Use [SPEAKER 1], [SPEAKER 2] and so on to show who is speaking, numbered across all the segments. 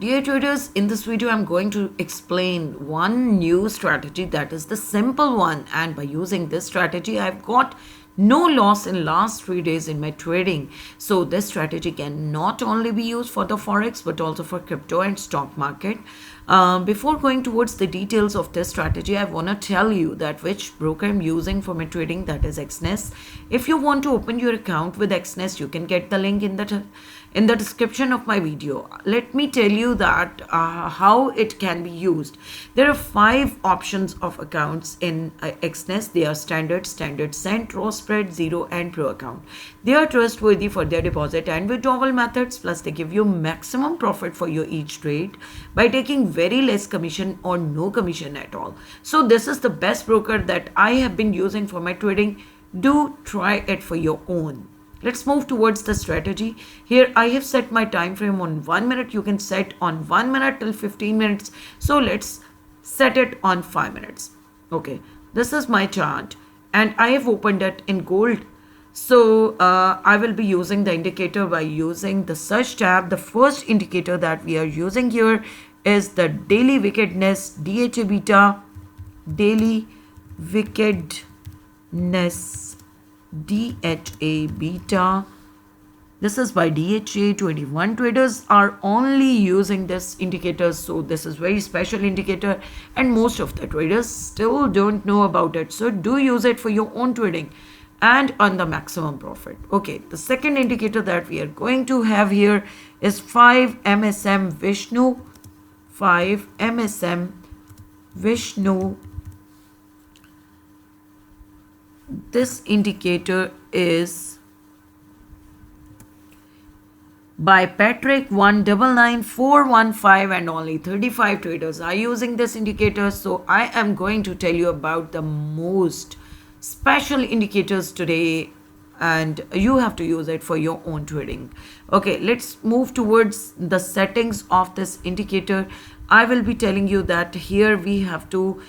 [SPEAKER 1] Dear traders, in this video I'm going to explain one new strategy that is the simple one, and by using this strategy I've got no loss in last 3 days in my trading. So this strategy can not only be used for the forex but also for crypto and stock market. Before going towards the details of this strategy, I want to tell you that which broker I'm using for my trading, that is Xness. If you want to open your account with Xness, you can get the link in the description of my video. Let me tell you that how it can be used. There are 5 options of accounts in Xness. They are standard, cent, raw spread, zero and pro account. They are trustworthy for their deposit and withdrawal methods, plus they give you maximum profit for your each trade by taking very less commission or no commission at all. So this is the best broker that I have been using for my trading. Do try it for your own. Let's move towards the strategy. Here I have set my time frame on 1 minute. You can set on 1 minute till 15 minutes. So let's set it on 5 minutes. Okay, this is my chart and I have opened it in gold. So I will be using the indicator by using the search tab. The first indicator that we are using here is the daily wickedness, DHA beta, daily wickedness, DHA beta. This is by DHA. 21 traders are only using this indicator, so this is very special indicator and most of the traders still don't know about it. So do use it for your own trading and earn the maximum profit. Okay, the second indicator that we are going to have here is 5 MSM Vishnu. 5 MSM Vishnu. This indicator is by Patrick 199415, and only 35 traders are using this indicator. So I am going to tell you about the most special indicators today, and you have to use it for your own trading. Okay, let's move towards the settings of this indicator. I will be telling you that here we have to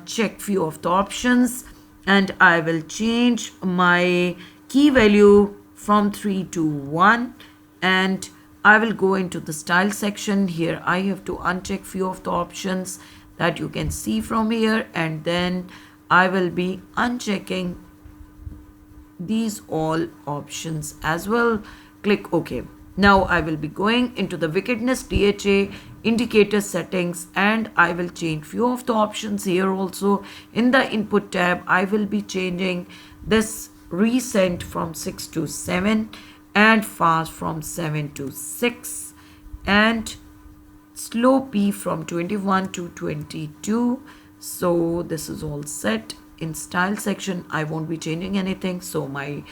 [SPEAKER 1] check few of the options, and I will change my key value from 3 to 1, and I will go into the style section. Here I have to uncheck few of the options that you can see from here, and then I will be unchecking these all options as well. Click OK. Now I will be going into the wickedness DHA indicator settings, and I will change few of the options here also. In the input tab, I will be changing this recent from 6 to 7 and fast from 7 to 6 and slow P from 21 to 22. So this is all set. In style section, I won't be changing anything, so my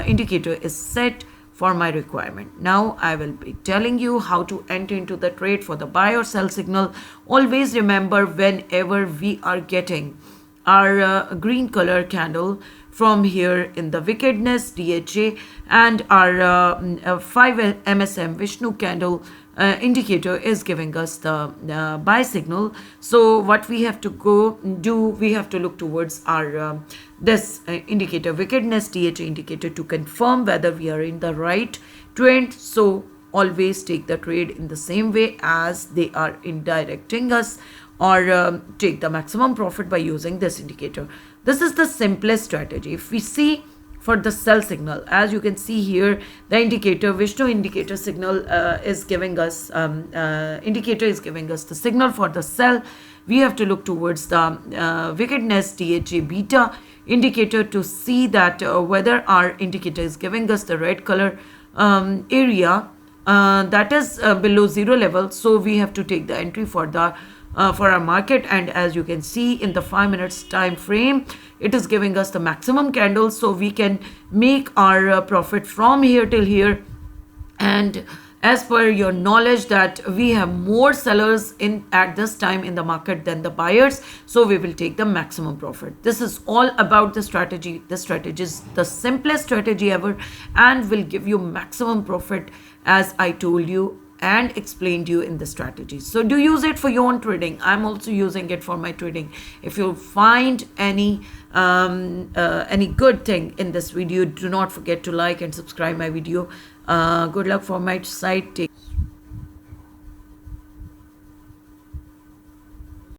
[SPEAKER 1] indicator is set for my requirement. Now I will be telling you how to enter into the trade for the buy or sell signal. Always remember, whenever we are getting our green color candle from here in the wickedness DHA and our 5 MSM Vishnu candle indicator is giving us the buy signal. So what we have to we have to look towards our this indicator, wickedness DHA indicator, to confirm whether we are in the right trend. So always take the trade in the same way as they are indirecting us, or take the maximum profit by using this indicator. This is the simplest strategy. If we see for the sell signal, as you can see here, the indicator Vishnu indicator signal is giving us indicator is giving us the signal for the sell. We have to look towards the wickedness DHA beta indicator to see that whether our indicator is giving us the red color area that is below zero level. So we have to take the entry for the for our market, and as you can see in the 5 minutes time frame, it is giving us the maximum candle, so we can make our profit from here till here. And as per your knowledge that we have more sellers in at this time in the market than the buyers, so we will take the maximum profit. This is all about the strategy. The strategy is the simplest strategy ever and will give you maximum profit, as I told you and explained you in the strategy. So do use it for your own trading. I'm also using it for my trading. If you find any good thing in this video, do not forget to like and subscribe my video. Good luck for my site.